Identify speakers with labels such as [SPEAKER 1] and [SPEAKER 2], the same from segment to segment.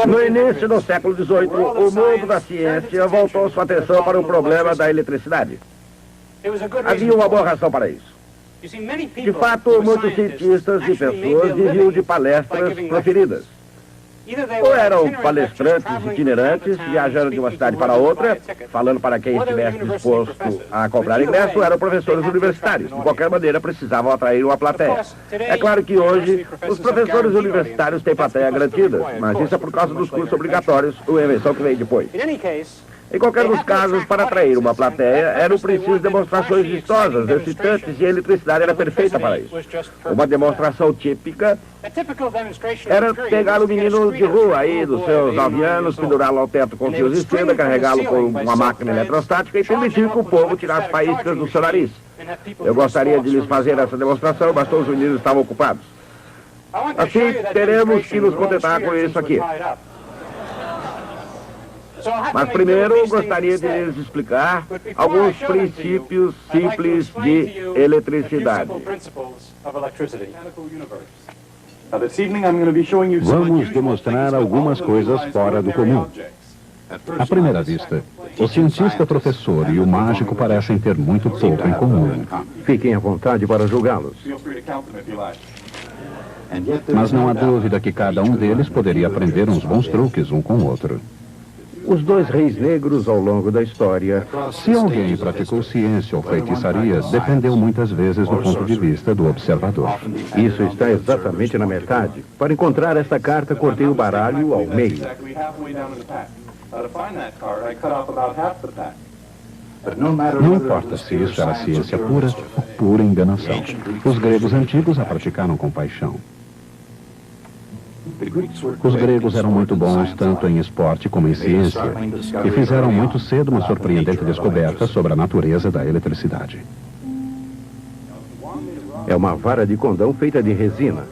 [SPEAKER 1] No início do século XVIII, o mundo da ciência voltou sua atenção para o problema da eletricidade. Havia uma boa razão para isso. De fato, muitos cientistas e pessoas viviam de palestras proferidas. Ou eram palestrantes itinerantes, viajando de uma cidade para outra, falando para quem estivesse disposto a comprar ingresso, ou eram professores universitários. De qualquer maneira, precisavam atrair uma plateia. É claro que hoje, os professores universitários têm plateia garantida, mas isso é por causa dos cursos obrigatórios, uma invenção que veio depois. Em qualquer dos casos, para atrair uma plateia, eram precisas demonstrações vistosas, excitantes, e a eletricidade era perfeita para isso. Uma demonstração típica era pegar o menino de rua aí, dos seus 9 anos, pendurá-lo ao teto com fios de seda, carregá-lo com uma máquina eletrostática e permitir que o povo tirasse faíscas do seu nariz. Eu gostaria de lhes fazer essa demonstração, mas todos os meninos estavam ocupados. Assim, teremos que nos contentar com isso aqui. Mas primeiro gostaria de lhes explicar alguns princípios simples de eletricidade.
[SPEAKER 2] Vamos demonstrar algumas coisas fora do comum. À primeira vista, o cientista professor e o mágico parecem ter muito pouco em comum.
[SPEAKER 1] Fiquem à vontade para julgá-los.
[SPEAKER 2] Mas não há dúvida que cada um deles poderia aprender uns bons truques um com o outro.
[SPEAKER 1] Os dois reis negros ao longo da história.
[SPEAKER 2] Se alguém praticou ciência ou feitiçaria, dependeu muitas vezes do ponto de vista do observador.
[SPEAKER 1] Isso está exatamente na metade. Para encontrar essa carta, cortei o baralho ao meio.
[SPEAKER 2] Não importa se isso era ciência pura ou pura enganação. Os gregos antigos a praticaram com paixão. Os gregos eram muito bons tanto em esporte como em ciência e fizeram muito cedo uma surpreendente descoberta sobre a natureza da eletricidade.
[SPEAKER 1] É uma vara de condão feita de resina.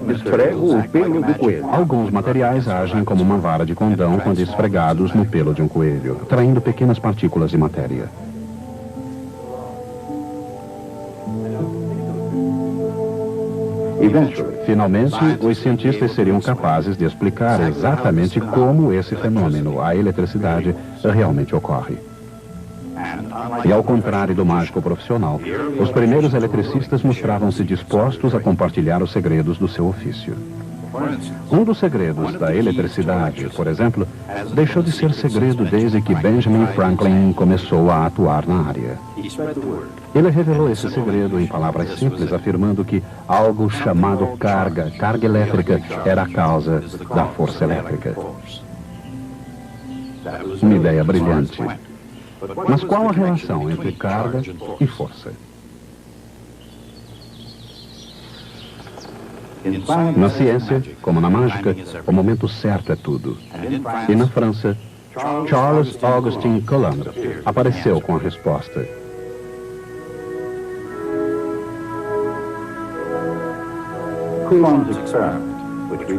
[SPEAKER 1] Esfrego o pelo do coelho.
[SPEAKER 2] Alguns materiais agem como uma vara de condão quando esfregados no pelo de um coelho, atraindo pequenas partículas de matéria. Finalmente, os cientistas seriam capazes de explicar exatamente como esse fenômeno, a eletricidade, realmente ocorre. E ao contrário do mágico profissional, os primeiros eletricistas mostravam-se dispostos a compartilhar os segredos do seu ofício. Um dos segredos da eletricidade, por exemplo, deixou de ser segredo desde que Benjamin Franklin começou a atuar na área. Ele revelou esse segredo em palavras simples, afirmando que algo chamado carga elétrica, era a causa da força elétrica. Uma ideia brilhante. Mas qual a relação entre carga e força? Na ciência, como na mágica, o momento certo é tudo. E na França, Charles Augustin Coulomb apareceu com a resposta.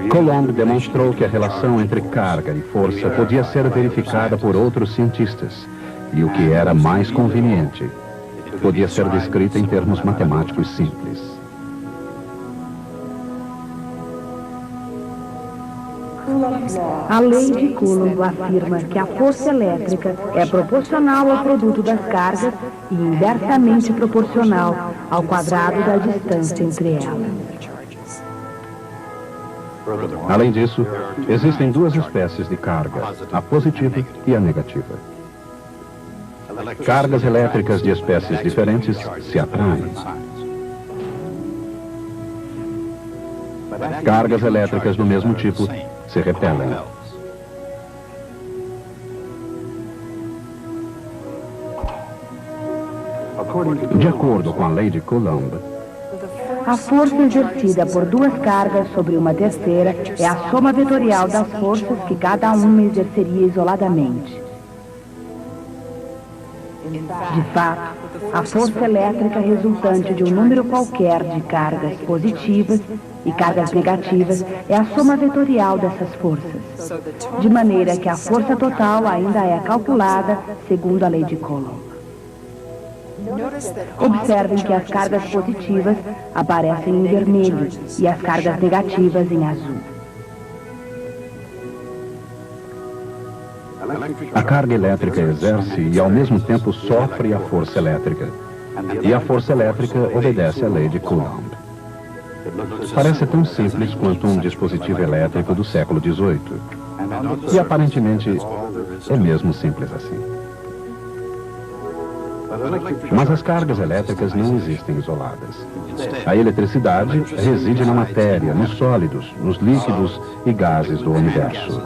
[SPEAKER 2] Coulomb demonstrou que a relação entre carga e força podia ser verificada por outros cientistas. E o que era mais conveniente, podia ser descrita em termos matemáticos simples.
[SPEAKER 3] A lei de Coulomb afirma que a força elétrica é proporcional ao produto das cargas e inversamente proporcional ao quadrado da distância entre elas.
[SPEAKER 2] Além disso, existem duas espécies de carga, a positiva e a negativa. Cargas elétricas de espécies diferentes se atraem. Cargas elétricas do mesmo tipo se repelem. De acordo com a lei de Coulomb,
[SPEAKER 3] a força exercida por duas cargas sobre uma terceira é a soma vetorial das forças que cada uma exerceria isoladamente. De fato, a força elétrica resultante de um número qualquer de cargas positivas e cargas negativas é a soma vetorial dessas forças, de maneira que a força total ainda é calculada segundo a lei de Coulomb. Observem que as cargas positivas aparecem em vermelho e as cargas negativas em azul.
[SPEAKER 2] A carga elétrica exerce e, ao mesmo tempo, sofre a força elétrica. E a força elétrica obedece à lei de Coulomb. Parece tão simples quanto um dispositivo elétrico do século XVIII. E, aparentemente, é mesmo simples assim. Mas as cargas elétricas não existem isoladas. A eletricidade reside na matéria, nos sólidos, nos líquidos e gases do universo.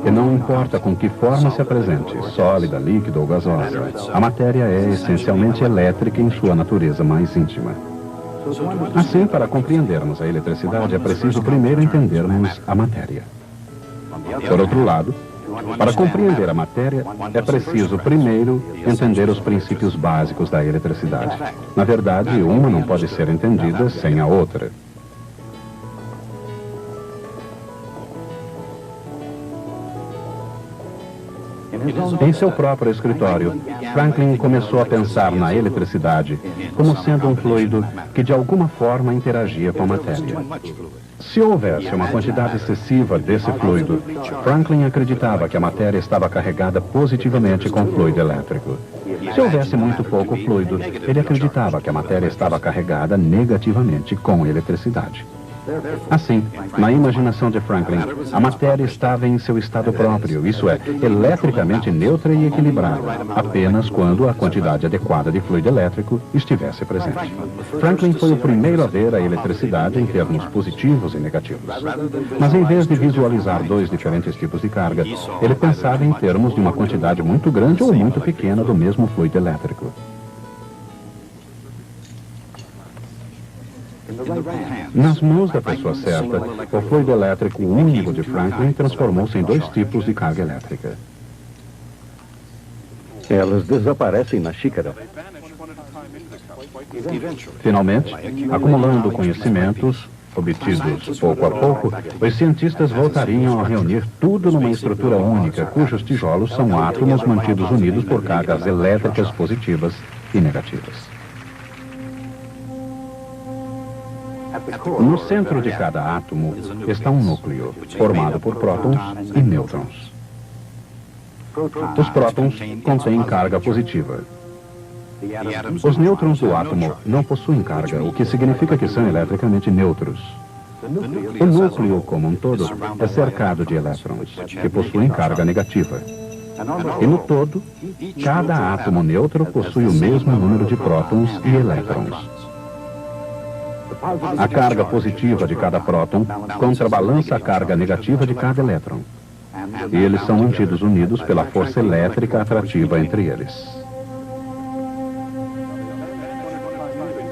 [SPEAKER 2] E não importa com que forma se apresente, sólida, líquida ou gasosa, a matéria é essencialmente elétrica em sua natureza mais íntima. Assim, para compreendermos a eletricidade, é preciso primeiro entendermos a matéria. Por outro lado, para compreender a matéria, é preciso primeiro entender os princípios básicos da eletricidade. Na verdade, uma não pode ser entendida sem a outra. Em seu próprio escritório, Franklin começou a pensar na eletricidade como sendo um fluido que de alguma forma interagia com a matéria. Se houvesse uma quantidade excessiva desse fluido, Franklin acreditava que a matéria estava carregada positivamente com fluido elétrico. Se houvesse muito pouco fluido, ele acreditava que a matéria estava carregada negativamente com eletricidade. Assim, na imaginação de Franklin, a matéria estava em seu estado próprio, isso é, eletricamente neutra e equilibrada, apenas quando a quantidade adequada de fluido elétrico estivesse presente. Franklin foi o primeiro a ver a eletricidade em termos positivos e negativos. Mas em vez de visualizar dois diferentes tipos de carga, ele pensava em termos de uma quantidade muito grande ou muito pequena do mesmo fluido elétrico. Nas mãos da pessoa certa, o fluido elétrico único de Franklin transformou-se em dois tipos de carga elétrica.
[SPEAKER 1] Elas desaparecem na xícara.
[SPEAKER 2] Finalmente, acumulando conhecimentos obtidos pouco a pouco, os cientistas voltariam a reunir tudo numa estrutura única, cujos tijolos são átomos mantidos unidos por cargas elétricas positivas e negativas. No centro de cada átomo está um núcleo, formado por prótons e nêutrons. Os prótons contêm carga positiva. Os nêutrons do átomo não possuem carga, o que significa que são eletricamente neutros. O núcleo, como um todo, é cercado de elétrons, que possuem carga negativa. E no todo, cada átomo neutro possui o mesmo número de prótons e elétrons. A carga positiva de cada próton contrabalança a carga negativa de cada elétron. E eles são mantidos unidos pela força elétrica atrativa entre eles.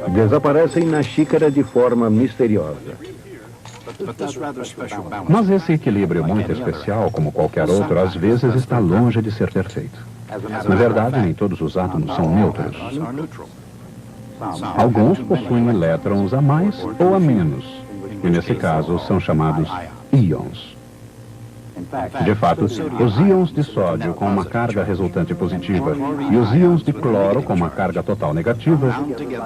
[SPEAKER 1] Desaparecem na xícara de forma misteriosa.
[SPEAKER 2] Mas esse equilíbrio muito especial, como qualquer outro, às vezes está longe de ser perfeito. Na verdade, nem todos os átomos são neutros. Alguns possuem elétrons a mais ou a menos, e nesse caso são chamados íons. De fato, os íons de sódio com uma carga resultante positiva e os íons de cloro com uma carga total negativa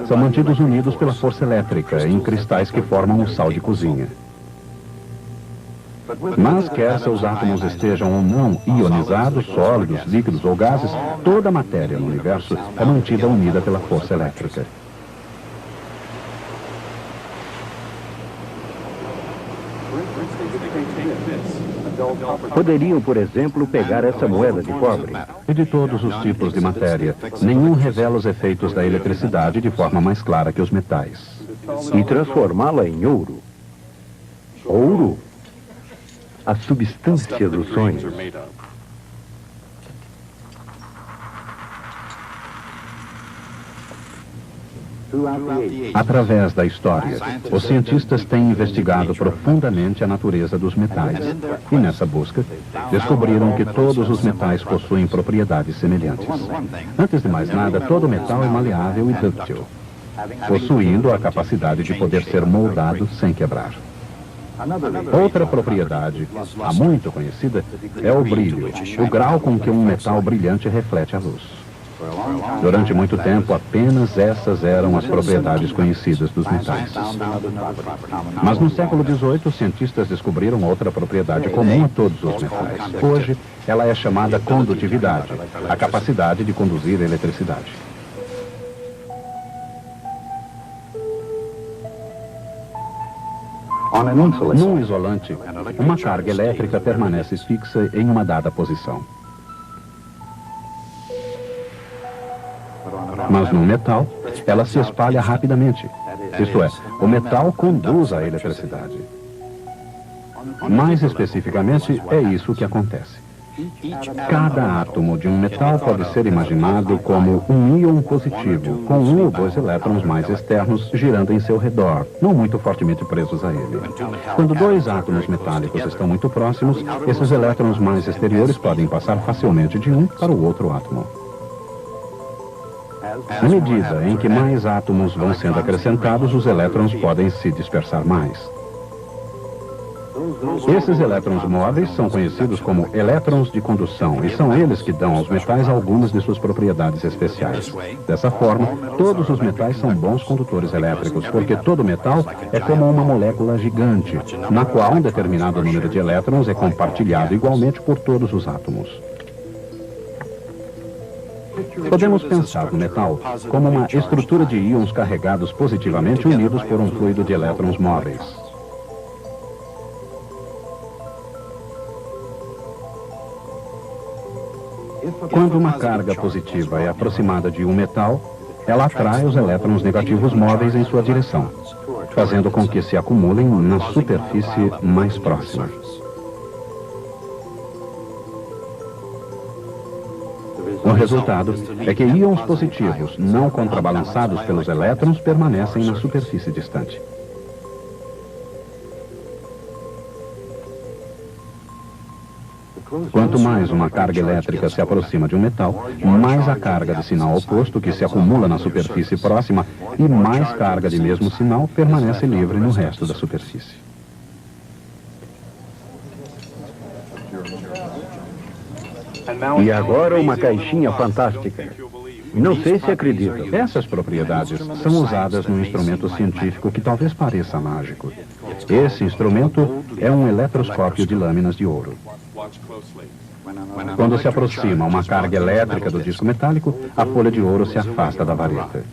[SPEAKER 2] são mantidos unidos pela força elétrica em cristais que formam o sal de cozinha. Mas quer seus átomos estejam ou não ionizados, sólidos, líquidos ou gases, toda a matéria no universo é mantida unida pela força elétrica.
[SPEAKER 1] Poderiam, por exemplo, pegar essa moeda de cobre.
[SPEAKER 2] E de todos os tipos de matéria, nenhum revela os efeitos da eletricidade de forma mais clara que os metais.
[SPEAKER 1] E transformá-la em ouro. Ouro? A substância dos sonhos.
[SPEAKER 2] Através da história, os cientistas têm investigado profundamente a natureza dos metais. E nessa busca, descobriram que todos os metais possuem propriedades semelhantes. Antes de mais nada, todo metal é maleável e dúctil, possuindo a capacidade de poder ser moldado sem quebrar. Outra propriedade, há muito conhecida, é o brilho, o grau com que um metal brilhante reflete a luz. Durante muito tempo, apenas essas eram as propriedades conhecidas dos metais. Mas no século XVIII, os cientistas descobriram outra propriedade comum a todos os metais. Hoje, ela é chamada condutividade, a capacidade de conduzir eletricidade. Num isolante, uma carga elétrica permanece fixa em uma dada posição. Mas no metal, ela se espalha rapidamente. Isto é, o metal conduz a eletricidade. Mais especificamente, é isso que acontece. Cada átomo de um metal pode ser imaginado como um íon positivo, com um ou dois elétrons mais externos girando em seu redor, não muito fortemente presos a ele. Quando dois átomos metálicos estão muito próximos, esses elétrons mais exteriores podem passar facilmente de um para o outro átomo. À medida em que mais átomos vão sendo acrescentados, os elétrons podem se dispersar mais. Esses elétrons móveis são conhecidos como elétrons de condução e são eles que dão aos metais algumas de suas propriedades especiais. Dessa forma, todos os metais são bons condutores elétricos, porque todo metal é como uma molécula gigante, na qual um determinado número de elétrons é compartilhado igualmente por todos os átomos. Podemos pensar no metal como uma estrutura de íons carregados positivamente unidos por um fluido de elétrons móveis. Quando uma carga positiva é aproximada de um metal, ela atrai os elétrons negativos móveis em sua direção, fazendo com que se acumulem na superfície mais próxima. O resultado é que íons positivos, não contrabalançados pelos elétrons, permanecem na superfície distante. Quanto mais uma carga elétrica se aproxima de um metal, mais a carga de sinal oposto que se acumula na superfície próxima e mais carga de mesmo sinal permanece livre no resto da superfície.
[SPEAKER 4] E agora uma caixinha fantástica. Não sei se acredita.
[SPEAKER 2] Essas propriedades são usadas num instrumento científico que talvez pareça mágico. Esse instrumento é um eletroscópio de lâminas de ouro. Quando se aproxima uma carga elétrica do disco metálico, a folha de ouro se afasta da vareta.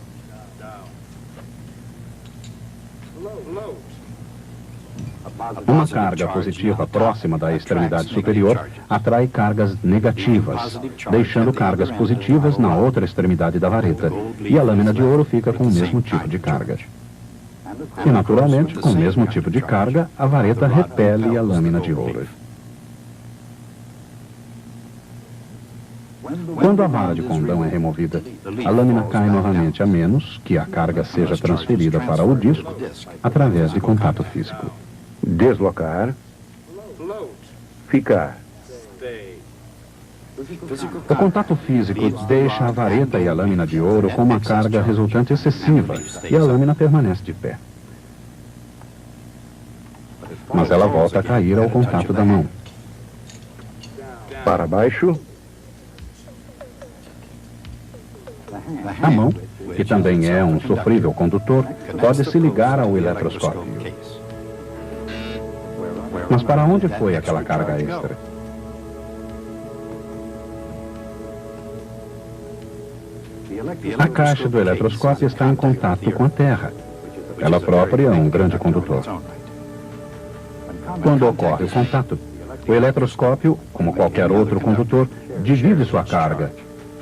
[SPEAKER 2] Uma carga positiva próxima da extremidade superior atrai cargas negativas, deixando cargas positivas na outra extremidade da vareta, e a lâmina de ouro fica com o mesmo tipo de carga. E, naturalmente, com o mesmo tipo de carga, a vareta repele a lâmina de ouro. Quando a vara de condão é removida, a lâmina cai novamente, a menos que a carga seja transferida para o disco através de contato físico.
[SPEAKER 4] Deslocar. Ficar.
[SPEAKER 2] O contato físico deixa a vareta e a lâmina de ouro com uma carga resultante excessiva e a lâmina permanece de pé. Mas ela volta a cair ao contato da mão.
[SPEAKER 4] Para baixo.
[SPEAKER 2] A mão, que também é um sofrível condutor, pode se ligar ao eletroscópio. Mas para onde foi aquela carga extra? A caixa do eletroscópio está em contato com a Terra. Ela própria é um grande condutor. Quando ocorre o contato, o eletroscópio, como qualquer outro condutor, divide sua carga,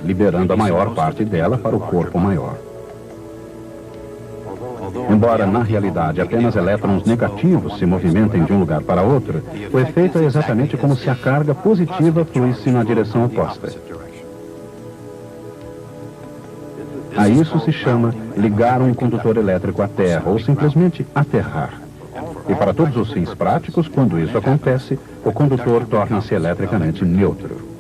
[SPEAKER 2] liberando a maior parte dela para o corpo maior. Embora, na realidade, apenas elétrons negativos se movimentem de um lugar para outro, o efeito é exatamente como se a carga positiva fluísse na direção oposta. A isso se chama ligar um condutor elétrico à Terra, ou simplesmente aterrar. E para todos os fins práticos, quando isso acontece, o condutor torna-se eletricamente neutro.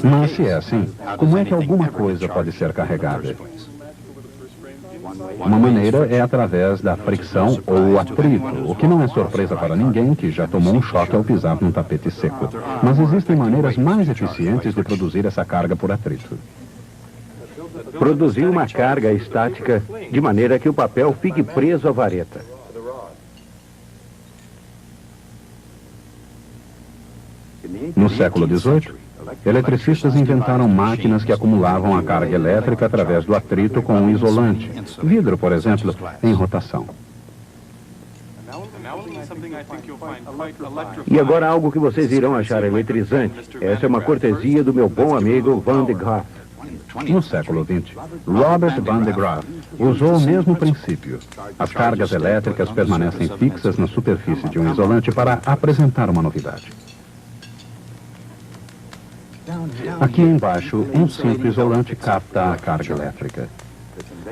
[SPEAKER 2] Mas se é assim, como é que alguma coisa pode ser carregada? Uma maneira é através da fricção ou atrito, o que não é surpresa para ninguém que já tomou um choque ao pisar num tapete seco. Mas existem maneiras mais eficientes de produzir essa carga por atrito.
[SPEAKER 4] Produzir uma carga estática de maneira que o papel fique preso à vareta.
[SPEAKER 2] No século XVIII, eletricistas inventaram máquinas que acumulavam a carga elétrica através do atrito com um isolante, vidro, por exemplo, em rotação.
[SPEAKER 4] E agora algo que vocês irão achar eletrizante. Essa é uma cortesia do meu bom amigo Van de Graaff.
[SPEAKER 2] No século XX, Robert Van de Graaff usou o mesmo princípio. As cargas elétricas permanecem fixas na superfície de um isolante para apresentar uma novidade. Aqui embaixo, um simples isolante capta a carga elétrica.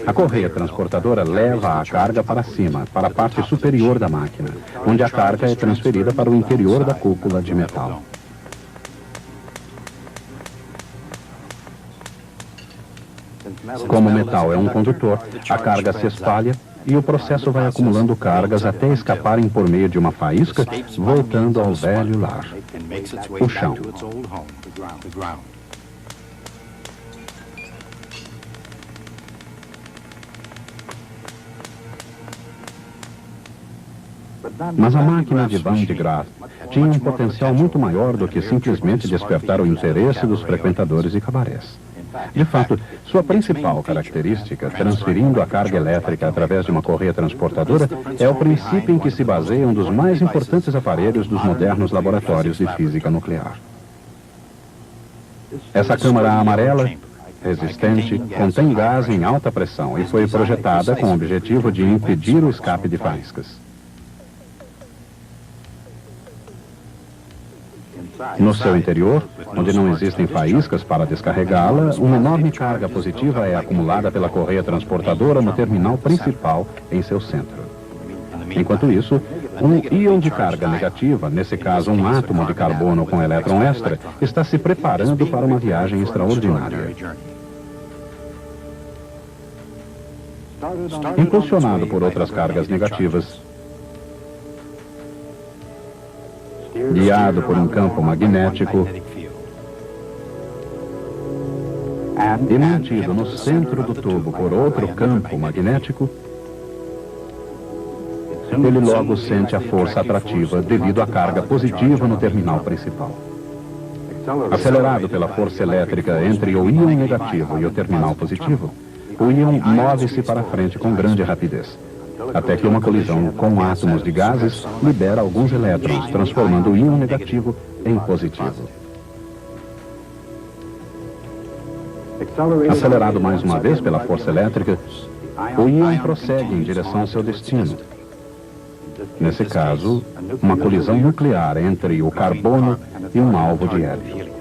[SPEAKER 2] A correia transportadora leva a carga para cima, para a parte superior da máquina, onde a carga é transferida para o interior da cúpula de metal. Como o metal é um condutor, a carga se espalha e o processo vai acumulando cargas até escaparem por meio de uma faísca, voltando ao velho lar, o chão. Mas a máquina de Van de Graaff tinha um potencial muito maior do que simplesmente despertar o interesse dos frequentadores de cabarés. De fato, sua principal característica, transferindo a carga elétrica através de uma correia transportadora, é o princípio em que se baseia um dos mais importantes aparelhos dos modernos laboratórios de física nuclear. Essa câmara amarela, resistente, contém gás em alta pressão e foi projetada com o objetivo de impedir o escape de faíscas. No seu interior, onde não existem faíscas para descarregá-la, uma enorme carga positiva é acumulada pela correia transportadora no terminal principal em seu centro. Enquanto isso, um íon de carga negativa, nesse caso um átomo de carbono com elétron extra, está se preparando para uma viagem extraordinária. Impulsionado por outras cargas negativas, guiado por um campo magnético e mantido no centro do tubo por outro campo magnético, ele logo sente a força atrativa devido à carga positiva no terminal principal. Acelerado pela força elétrica entre o íon negativo e o terminal positivo, o íon move-se para frente com grande rapidez, até que uma colisão com átomos de gases libera alguns elétrons, transformando o íon negativo em positivo. Acelerado mais uma vez pela força elétrica, o íon prossegue em direção ao seu destino. Nesse caso, uma colisão nuclear entre o carbono e um alvo de hélio.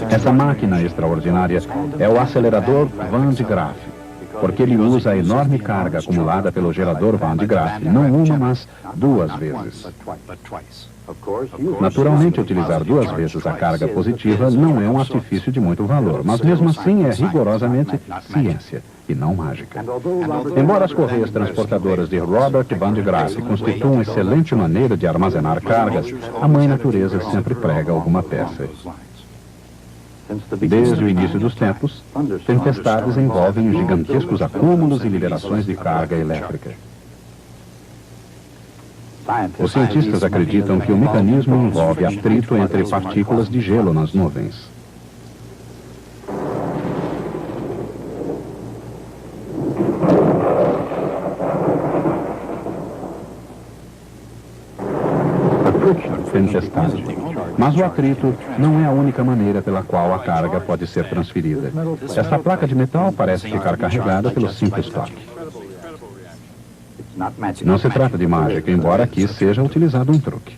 [SPEAKER 2] Essa máquina extraordinária é o acelerador Van de Graaff, porque ele usa a enorme carga acumulada pelo gerador Van de Graaff, não uma, mas duas vezes. Naturalmente, utilizar duas vezes a carga positiva não é um artifício de muito valor, mas mesmo assim é rigorosamente ciência e não mágica. Embora as correias transportadoras de Robert Van de Graaff constituam uma excelente maneira de armazenar cargas, a mãe natureza sempre prega alguma peça. Desde o início dos tempos, tempestades envolvem gigantescos acúmulos e liberações de carga elétrica. Os cientistas acreditam que o mecanismo envolve atrito entre partículas de gelo nas nuvens. Tempestade. Mas o atrito não é a única maneira pela qual a carga pode ser transferida. Esta placa de metal parece ficar carregada pelo simples toque. Não se trata de mágica, embora aqui seja utilizado um truque.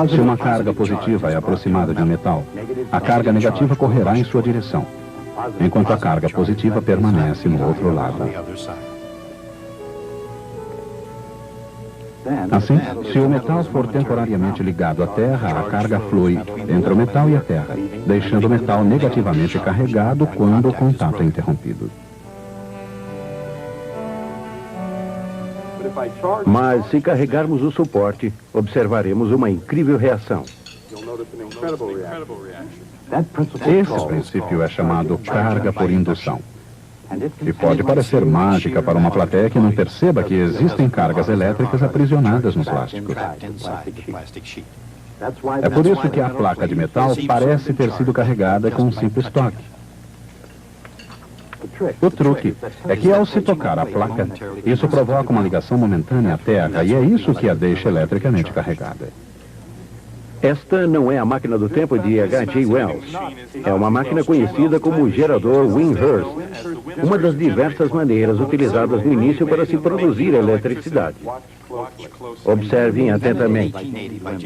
[SPEAKER 2] Se uma carga positiva é aproximada de um metal, a carga negativa correrá em sua direção, enquanto a carga positiva permanece no outro lado. Assim, se o metal for temporariamente ligado à Terra, a carga flui entre o metal e a Terra, deixando o metal negativamente carregado quando o contato é interrompido.
[SPEAKER 4] Mas se carregarmos o suporte, observaremos uma incrível reação.
[SPEAKER 2] Esse princípio é chamado carga por indução. E pode parecer mágica para uma plateia que não perceba que existem cargas elétricas aprisionadas no plástico. É por isso que a placa de metal parece ter sido carregada com um simples toque. O truque é que ao se tocar a placa, isso provoca uma ligação momentânea à Terra e é isso que a deixa eletricamente carregada.
[SPEAKER 4] Esta não é a máquina do tempo de H.G. Wells. É uma máquina conhecida como o gerador Windhurst, uma das diversas maneiras utilizadas no início para se produzir eletricidade. Observem atentamente.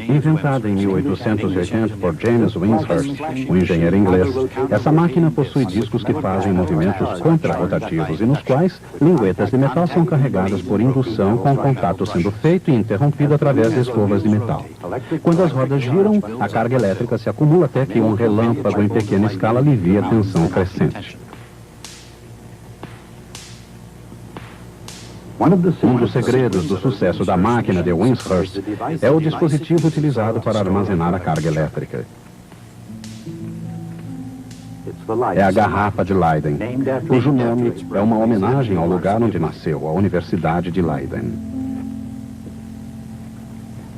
[SPEAKER 2] Inventada em 1880 por James Windhurst, um engenheiro inglês, essa máquina possui discos que fazem movimentos contrarrotativos e nos quais linguetas de metal são carregadas por indução com o contato sendo feito e interrompido através de escovas de metal. Quando as rodas giram, a carga elétrica se acumula até que um relâmpago em pequena escala alivia a tensão crescente. Um dos segredos do sucesso da máquina de Windhurst é o dispositivo utilizado para armazenar a carga elétrica. É a garrafa de Leiden, cujo nome é uma homenagem ao lugar onde nasceu, a Universidade de Leiden.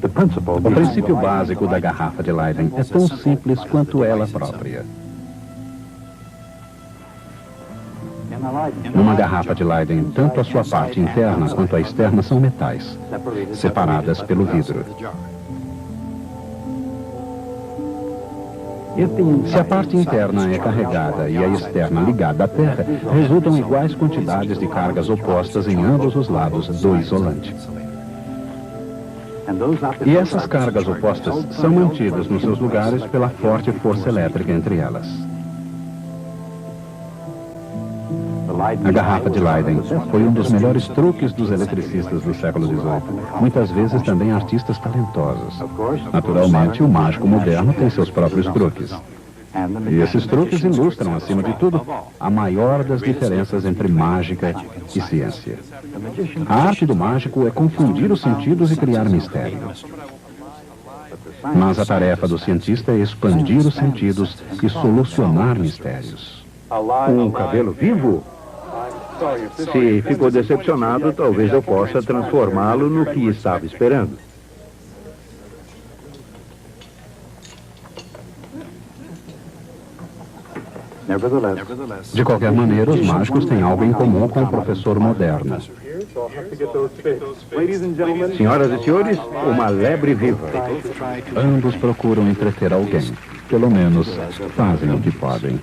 [SPEAKER 2] O princípio básico da garrafa de Leiden é tão simples quanto ela própria. Numa garrafa de Leiden, tanto a sua parte interna quanto a externa são metais, separadas pelo vidro. Se a parte interna é carregada e a externa ligada à Terra, resultam iguais quantidades de cargas opostas em ambos os lados do isolante. E essas cargas opostas são mantidas nos seus lugares pela forte força elétrica entre elas. A garrafa de Leiden foi um dos melhores truques dos eletricistas do século XVIII, muitas vezes também artistas talentosos. Naturalmente, o mágico moderno tem seus próprios truques. E esses truques ilustram, acima de tudo, a maior das diferenças entre mágica e ciência. A arte do mágico é confundir os sentidos e criar mistério. Mas a tarefa do cientista é expandir os sentidos e solucionar mistérios.
[SPEAKER 4] Um cabelo vivo? Se ficou decepcionado, talvez eu possa transformá-lo no que estava esperando.
[SPEAKER 2] De qualquer maneira, os mágicos têm algo em comum com o professor moderno.
[SPEAKER 4] Senhoras e senhores, uma lebre viva.
[SPEAKER 2] Ambos procuram entreter alguém. Pelo menos, fazem o que podem.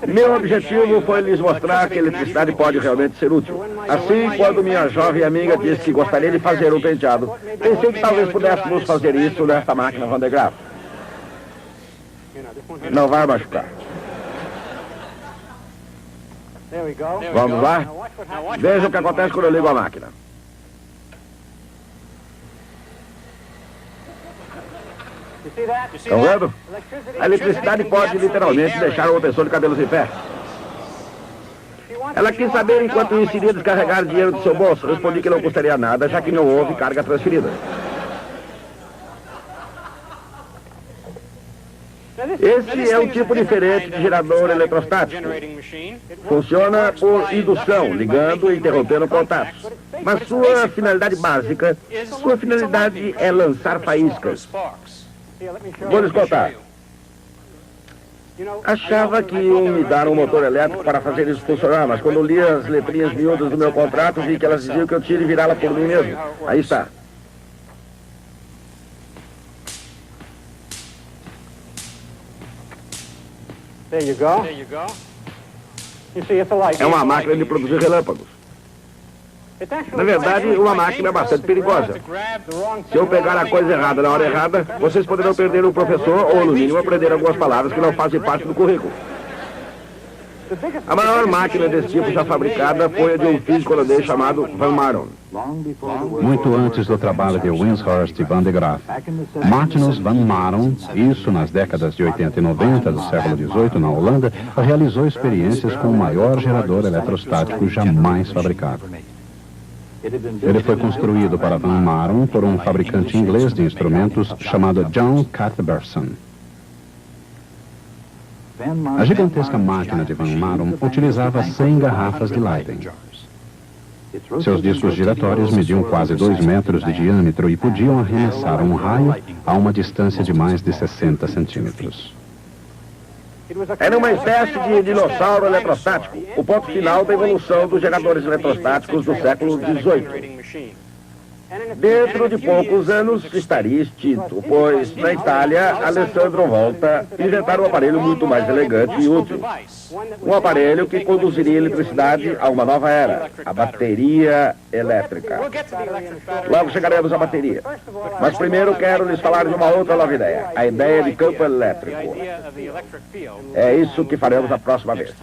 [SPEAKER 1] Meu objetivo foi lhes mostrar que a eletricidade pode realmente ser útil. Assim, quando minha jovem amiga disse que gostaria de fazer um penteado, pensei que talvez pudéssemos fazer isso nesta máquina Van de Graaff. Não vai machucar. Vamos lá? Veja o que acontece quando eu ligo a máquina. Estão vendo? A eletricidade pode literalmente deixar uma pessoa de cabelos em pé. Ela quis saber enquanto isso iria descarregar dinheiro do seu bolso. Respondi que não custaria nada, já que não houve carga transferida. Esse é um tipo diferente de gerador eletrostático. Funciona por indução, ligando e interrompendo contatos. Mas sua finalidade básica, sua finalidade é lançar faíscas. Vou lhes contar. Achava que iam me dar um motor elétrico para fazer isso funcionar, mas quando li as letrinhas miúdas do meu contrato, vi que elas diziam que eu tinha de virá-la por mim mesmo. Aí está. É uma máquina de produzir relâmpagos. Na verdade, uma máquina bastante perigosa. Se eu pegar a coisa errada na hora errada, vocês poderão perder o professor ou, no mínimo, aprender algumas palavras que não fazem parte do currículo. A maior máquina desse tipo já fabricada foi a de um físico holandês chamado Van Maron.
[SPEAKER 2] Muito antes do trabalho de Wimshurst e Van de Graaff, Martinus Van Maron, isso nas décadas de 80 e 90 do século XVIII na Holanda, realizou experiências com o maior gerador eletrostático jamais fabricado. Ele foi construído para Van Maron por um fabricante inglês de instrumentos chamado John Cuthbertson. A gigantesca máquina de Van Maron utilizava 100 garrafas de Leyden. Seus discos giratórios mediam quase 2 metros de diâmetro e podiam arremessar um raio a uma distância de mais de 60 centímetros.
[SPEAKER 1] Era uma espécie de dinossauro eletrostático, o ponto final da evolução dos geradores eletrostáticos do século XVIII. Dentro de poucos anos estaria extinto, pois na Itália, Alessandro Volta inventaram um aparelho muito mais elegante e útil. Um aparelho que conduziria eletricidade a uma nova era, a bateria elétrica. Logo chegaremos à bateria. Mas primeiro quero lhes falar de uma outra nova ideia, a ideia de campo elétrico. É isso que faremos a próxima vez.